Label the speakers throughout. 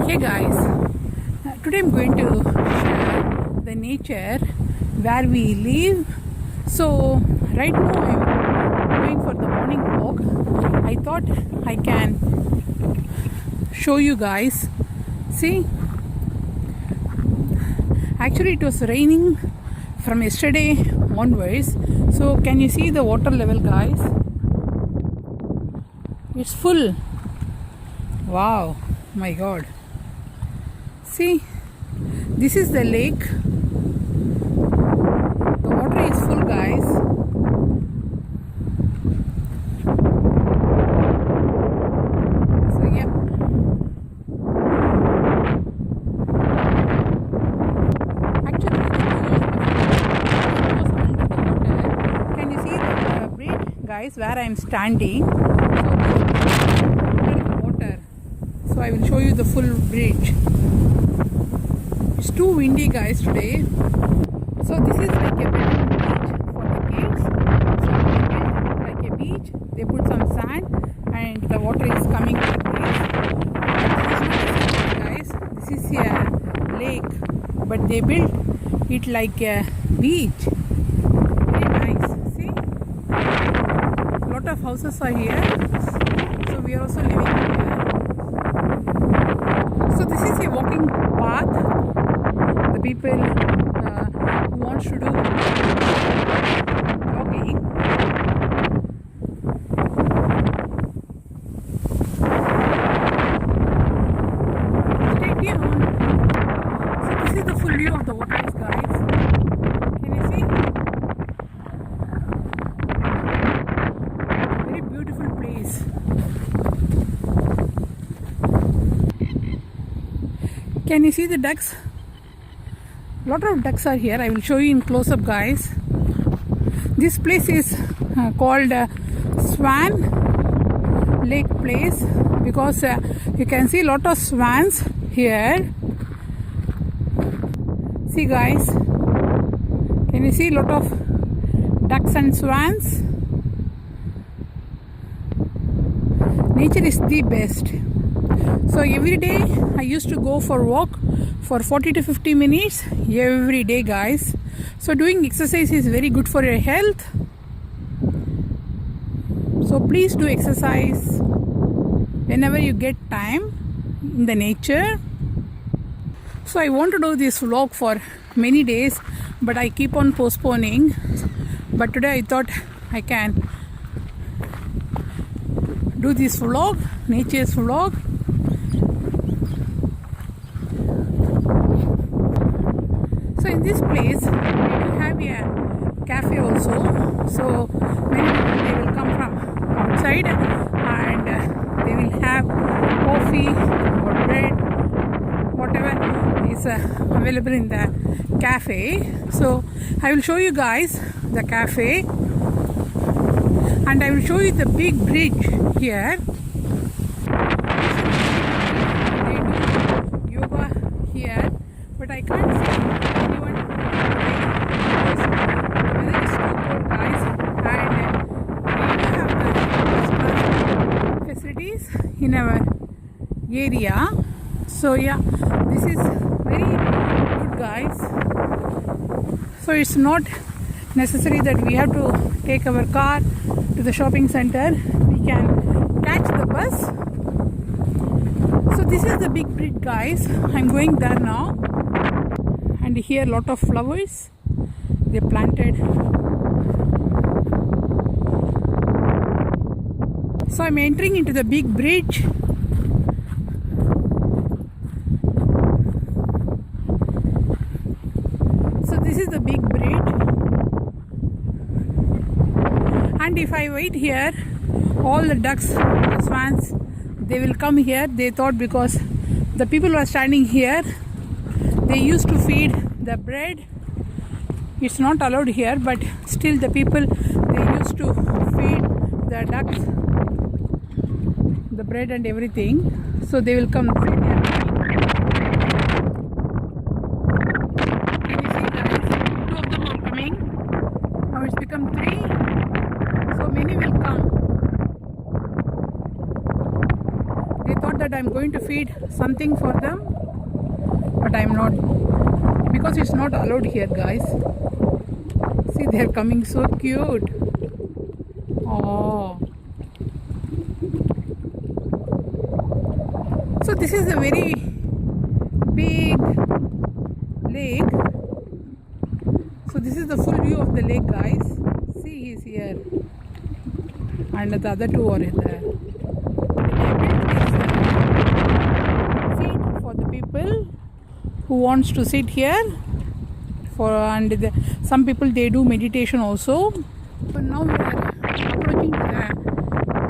Speaker 1: Hey guys, today I'm going to share the nature where we live. So, right now I'm going for the morning walk. I thought I can show you guys. See, actually, it was raining from yesterday onwards. So, can you see the water level, guys? It's full. Wow, my god. See, this is the lake. The water is full, guys. So, yeah. Actually, was under the water. Can you see the bridge, guys, where I am standing? So, this is under the water. So, I will show you the full bridge. It's too windy, guys, today. So this is like a beach for the kids. So they built like a beach. They put some sand and the water is coming like this. But this is not a beach, guys. This is a lake. But they built it like a beach. Very nice. See? A lot of houses are here. So we are also living here. So this is a walking path. The people who wants to do jogging. Stay tuned. So this is the full view of the waters, guys. Can you see? Very beautiful place. Can you see the ducks? A lot of ducks are here. I will show you in close up, guys. This place is called Swan Lake Place because you can see a lot of swans here. See, guys, can you see a lot of ducks and swans? Nature is the best. So every day I used to go for walk for 40 to 50 minutes every day, guys. So doing exercise is very good for your health. So please do exercise whenever you get time in the nature. So I want to do this vlog for many days, but I keep on postponing. But today I thought I can do this vlog, nature's vlog. So in this place, we will have a cafe also. So many people, they will come from outside and they will have coffee or bread, whatever is available in the cafe. So I will show you guys the cafe and I will show you the big bridge here. They do yoga here, but I can't see anyone because the weather is too cold, guys, and we do have the facilities in our area. So yeah, this is very good, guys. So it's not necessary that we have to take our car to the shopping center. We can catch the bus. So this is the big bridge, guys. I'm going there now. And here a lot of flowers they planted. So I'm entering into the big bridge. So this is the big bridge. And if I wait here, all the ducks, the swans, they will come here. They thought because the people who are standing here, they used to feed the bread. It's not allowed here, but still the people, they used to feed the ducks the bread and everything. So they will come feed here. Can you see, guys? 2 of them are coming. Now it's become 3. So many will come. They thought thought that I'm going to feed something for them, but I'm not, because it's not allowed here, guys. See, they're coming, so cute. Oh, so this is a very big lake. So this is the full view of the lake, guys. See, he's here, and the other two are there. Seat for the people who wants to sit here. And some people, they do meditation also. But now we are approaching to the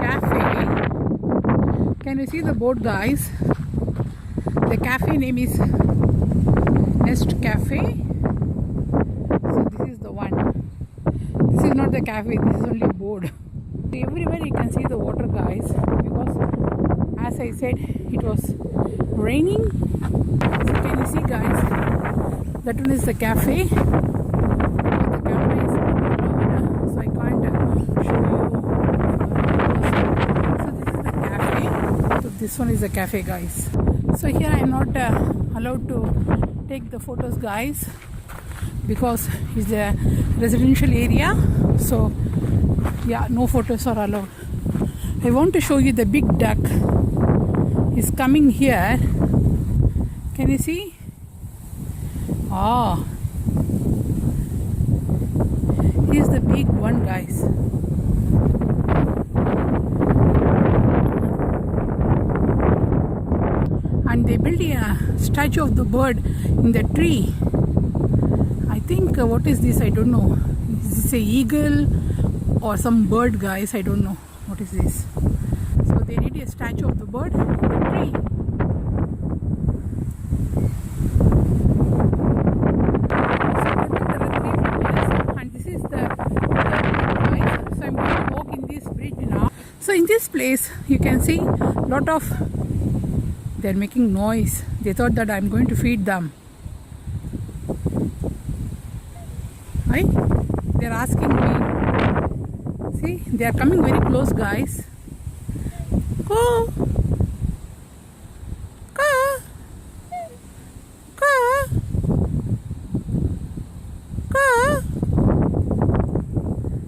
Speaker 1: cafe. Can you see the board, guys? The cafe name is Nest Cafe. So this is the one. This is not the cafe, this is only a board. Everywhere you can see the water, guys, because as I said, it was raining. So can you see, guys, that one is the cafe. The camera is so I can't show you. So this is the cafe. So this one is the cafe, guys. So here I am not allowed to take the photos, guys, because it's a residential area. So yeah, no photos are allowed. I want to show you the big duck. Is coming here. Can you see? Ah, here's the big one, guys. And they built a statue of the bird in the tree. I think what is this? I don't know. Is this a eagle or some bird, guys? I don't know what is this. So they did a statue of the bird in the tree. And this is the guys. So I'm going to walk in this bridge now. So in this place you can see lot of, they're making noise. They thought that I'm going to feed them. Right? They're asking me. See, they are coming very close, guys. Go. Go. Go. Go.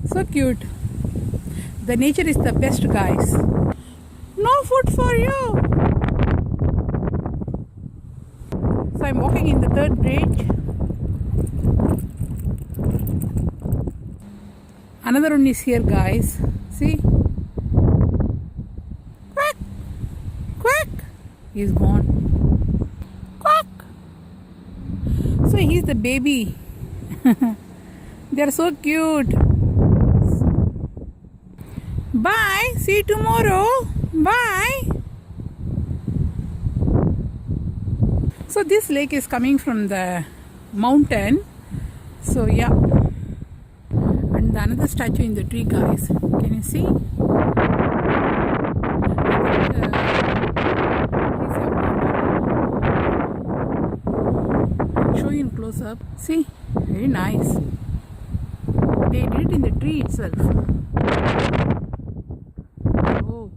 Speaker 1: So cute. The nature is the best, guys. No food for you. So I'm walking in the third bridge. Another one is here, guys. See? Quack! Quack! He's gone. Quack! So he's the baby. They are so cute. Bye. See you tomorrow. Bye. So this lake is coming from the mountain. So yeah. And another statue in the tree, guys. Can you see? I'll show you in close up. See? Very nice. They did it in the tree itself. Oh.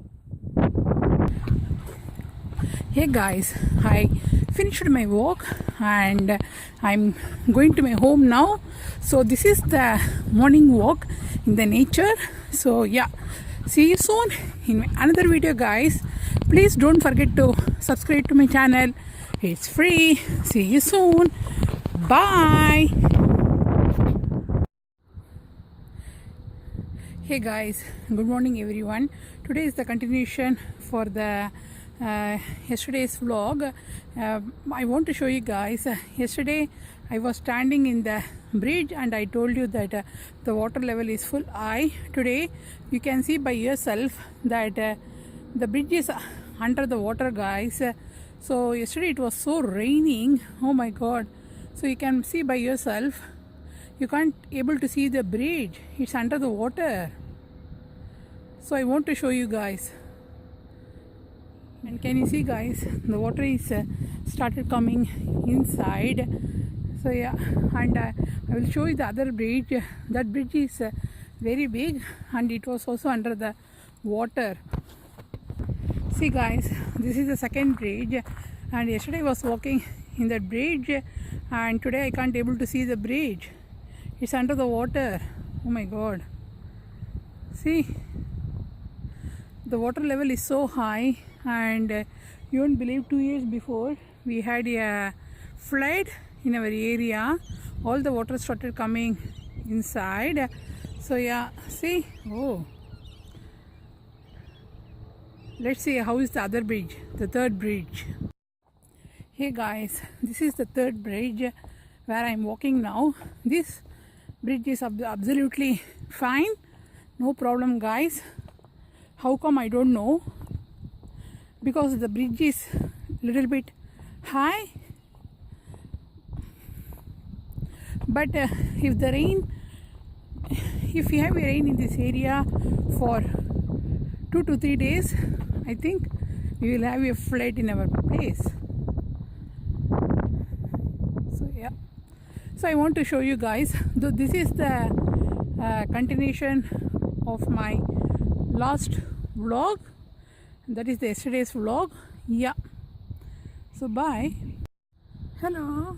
Speaker 1: Hey guys, I finished my walk and I'm going to my home now. So this is the morning walk in the nature. So yeah, see you soon in another video, guys. Please don't forget to subscribe to my channel. It's free. See you soon. Bye. Hey guys, good morning everyone. Today is the continuation for the yesterday's vlog. I want to show you guys, yesterday I was standing in the bridge and I told you that the water level is full high. Today you can see by yourself that the bridge is under the water, guys. So yesterday it was so raining, oh my god. So you can see by yourself, you can't able to see the bridge, it's under the water. So I want to show you guys. And can you see, guys, the water is started coming inside. So yeah, and I will show you the other bridge. That bridge is very big and it was also under the water. See guys, this is the second bridge, and yesterday I was walking in that bridge, and today I can't able to see the bridge. It's under the water. Oh my god. See, the water level is so high, and you won't believe 2 years before we had a flood in our area. All the water started coming inside. So yeah, see, oh, let's see how is the other bridge, the third bridge. Hey guys, this is the third bridge where I'm walking now. This bridge is absolutely fine, no problem guys. How come I don't know, because the bridge is little bit high, but if we have rain in this area for 2 to 3 days, I think we will have a flood in our place. So yeah, so I want to show you guys, though this is the continuation of my last vlog, that is the yesterday's vlog. Yeah, so bye. Hello.